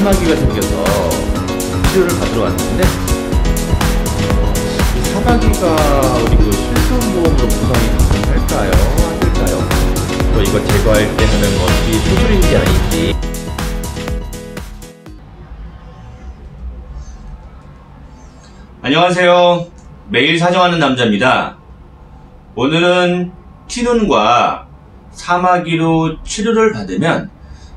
사마귀가 생겨서 치료를 받으러 왔는데, 이 사마귀가 우리 그 실손보험으로 보상이 가능할까요? 안 될까요? 또 이거 제거할 때 하는 것이 수술인지 아닌지. 안녕하세요. 매일 사정하는 남자입니다. 오늘은 티눈과 사마귀로 치료를 받으면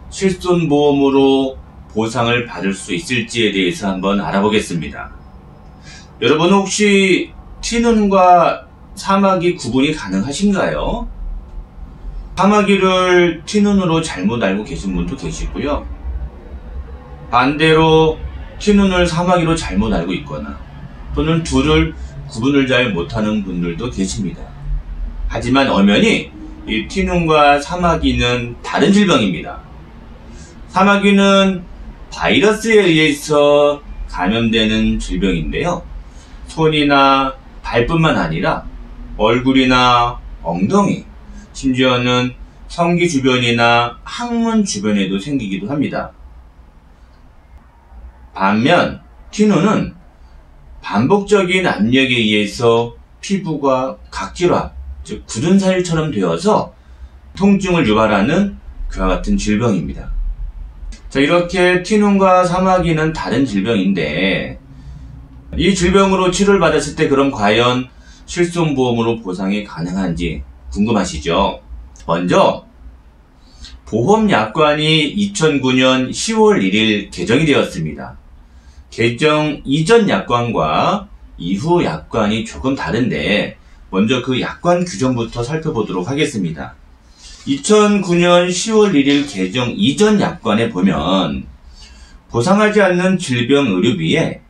실손보험으로 보상을 받을 수 있을지에 대해서 한번 알아보겠습니다. 여러분 혹시 티눈과 사마귀 구분이 가능하신가요? 사마귀를 티눈으로 잘못 알고 계신 분도 계시고요. 반대로 티눈을 사마귀로 잘못 알고 있거나 또는 둘을 구분을 잘 못하는 분들도 계십니다. 하지만 엄연히 이 티눈과 사마귀는 다른 질병입니다. 사마귀는 바이러스에 의해서 감염되는 질병인데요. 손이나 발뿐만 아니라 얼굴이나 엉덩이, 심지어는 성기 주변이나 항문 주변에도 생기기도 합니다. 반면 티눈은 반복적인 압력에 의해서 피부가 각질화, 즉 굳은 살처럼 되어서 통증을 유발하는 그와 같은 질병입니다. 자, 이렇게 티눈과 사마귀는 다른 질병인데 이 질병으로 치료를 받았을 때 그럼 과연 실손보험으로 보상이 가능한지 궁금하시죠? 먼저 보험약관이 2009년 10월 1일 개정이 되었습니다. 개정 이전 약관과 이후 약관이 조금 다른데 먼저 그 약관 규정부터 살펴보도록 하겠습니다. 2009년 10월 1일 개정 이전 약관에 보면 보상하지 않는 질병 의료비에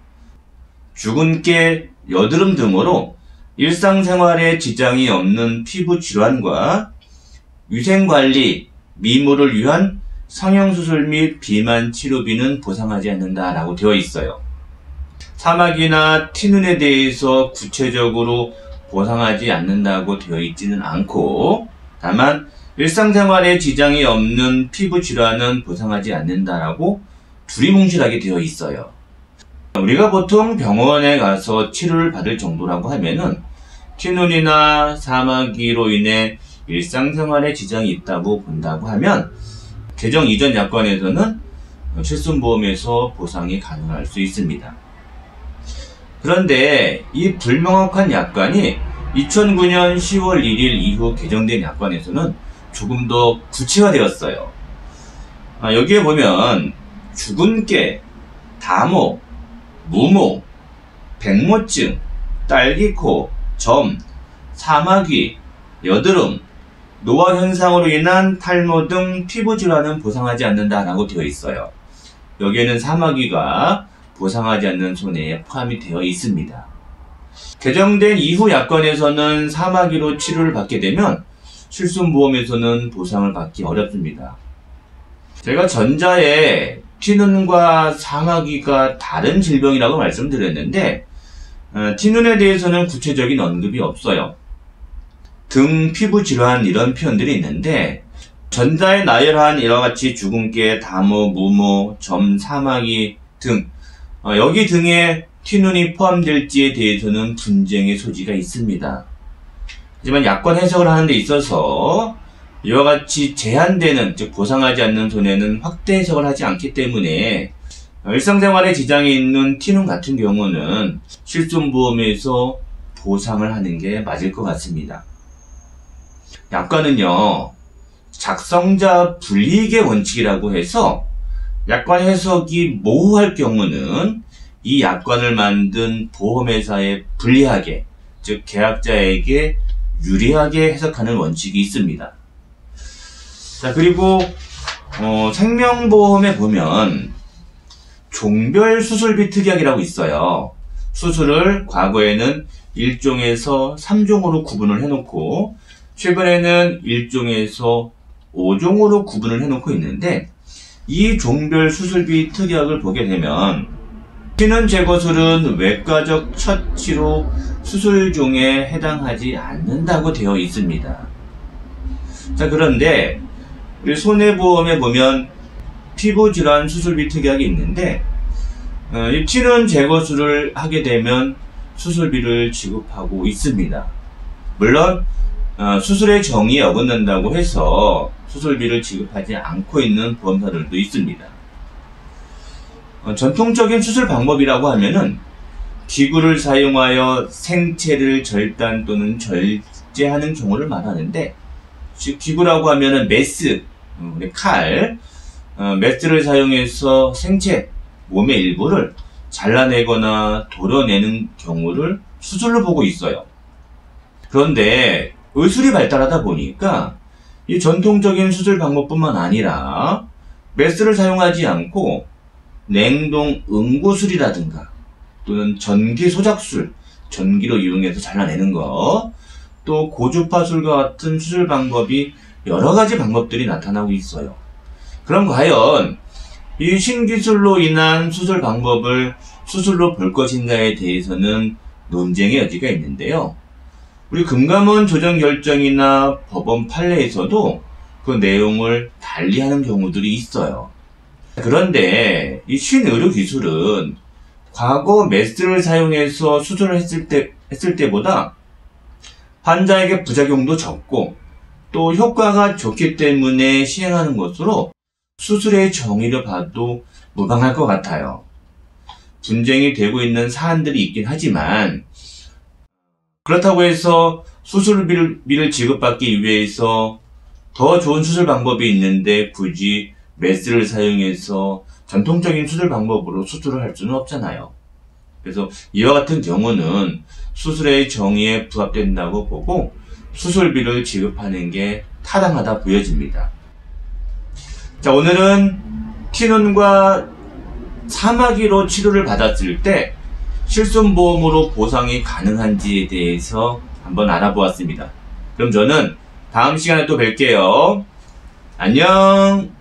죽은 깨, 여드름 등으로 일상생활에 지장이 없는 피부 질환과 위생관리, 미모를 위한 성형수술 및 비만 치료비는 보상하지 않는다라고 되어 있어요. 사마귀나 티눈에 대해서 구체적으로 보상하지 않는다고 되어 있지는 않고 다만 일상생활에 지장이 없는 피부 질환은 보상하지 않는다라고 두리뭉실하게 되어 있어요. 우리가 보통 병원에 가서 치료를 받을 정도라고 하면은 티눈이나 사마귀로 인해 일상생활에 지장이 있다고 본다고 하면 개정 이전 약관에서는 실손보험에서 보상이 가능할 수 있습니다. 그런데 이 불명확한 약관이 2009년 10월 1일 이후 개정된 약관에서는 조금 더 구체화되었어요. 여기에 보면 죽은 깨, 다모, 무모, 백모증, 딸기코, 점, 사마귀, 여드름, 노화 현상으로 인한 탈모 등 피부 질환은 보상하지 않는다라고 되어 있어요. 여기에는 사마귀가 보상하지 않는 손해에 포함이 되어 있습니다. 개정된 이후 약관에서는 사마귀로 치료를 받게 되면 실손보험에서는 보상을 받기 어렵습니다. 제가 전자에 티눈과 사마귀가 다른 질병이라고 말씀드렸는데 티눈에 대해서는 구체적인 언급이 없어요. 등 피부 질환 이런 표현들이 있는데 전자에 나열한 이와 같이 죽은 깨, 다모, 무모, 점, 사마귀 등 여기 등에 티눈이 포함될지에 대해서는 분쟁의 소지가 있습니다. 하지만 약관 해석을 하는 데 있어서 이와 같이 제한되는, 즉 보상하지 않는 손해는 확대 해석을 하지 않기 때문에 일상생활에 지장이 있는 티눈 같은 경우는 실손보험에서 보상을 하는 게 맞을 것 같습니다. 약관은요, 작성자 불이익의 원칙이라고 해서 약관 해석이 모호할 경우는 이 약관을 만든 보험회사에 불리하게, 즉 계약자에게 유리하게 해석하는 원칙이 있습니다. 자, 그리고 생명보험에 보면 종별 수술비 특약이라고 있어요. 수술을 과거에는 1종에서 3종으로 구분을 해놓고 최근에는 1종에서 5종으로 구분을 해놓고 있는데 이 종별 수술비 특약을 보게 되면 피눈 제거술은 외과적 처치로 수술종에 해당하지 않는다고 되어 있습니다. 자, 그런데 우리 손해보험에 보면 피부질환 수술비 특약이 있는데, 이 T는 제거술을 하게 되면 수술비를 지급하고 있습니다. 물론 수술의 정의에 어긋난다고 해서 수술비를 지급하지 않고 있는 보험사들도 있습니다. 전통적인 수술 방법이라고 하면은 기구를 사용하여 생체를 절단 또는 절제하는 경우를 말하는데, 즉 기구라고 하면은 메스, 칼, 메스를 사용해서 생체, 몸의 일부를 잘라내거나 도려내는 경우를 수술로 보고 있어요. 그런데 의술이 발달하다 보니까 이 전통적인 수술 방법뿐만 아니라 메스를 사용하지 않고 냉동 응고술이라든가 또는 전기 소작술, 전기로 이용해서 잘라내는 거, 또 고주파술과 같은 수술 방법이 여러 가지 방법들이 나타나고 있어요. 그럼 과연 이 신기술로 인한 수술 방법을 수술로 볼 것인가에 대해서는 논쟁의 여지가 있는데요. 우리 금감원 조정 결정이나 법원 판례에서도 그 내용을 달리하는 경우들이 있어요. 그런데 이 신의료기술은 과거 메스를 사용해서 수술을 했을 때보다 환자에게 부작용도 적고 또 효과가 좋기 때문에 시행하는 것으로 수술의 정의를 봐도 무방할 것 같아요. 분쟁이 되고 있는 사안들이 있긴 하지만 그렇다고 해서 수술비를 지급받기 위해서 더 좋은 수술 방법이 있는데 굳이 메스를 사용해서 전통적인 수술 방법으로 수술을 할 수는 없잖아요. 그래서 이와 같은 경우는 수술의 정의에 부합된다고 보고 수술비를 지급하는 게 타당하다 보여집니다. 자, 오늘은 T눈과 사마귀로 치료를 받았을 때 실손보험으로 보상이 가능한지에 대해서 한번 알아보았습니다. 그럼 저는 다음 시간에 또 뵐게요. 안녕.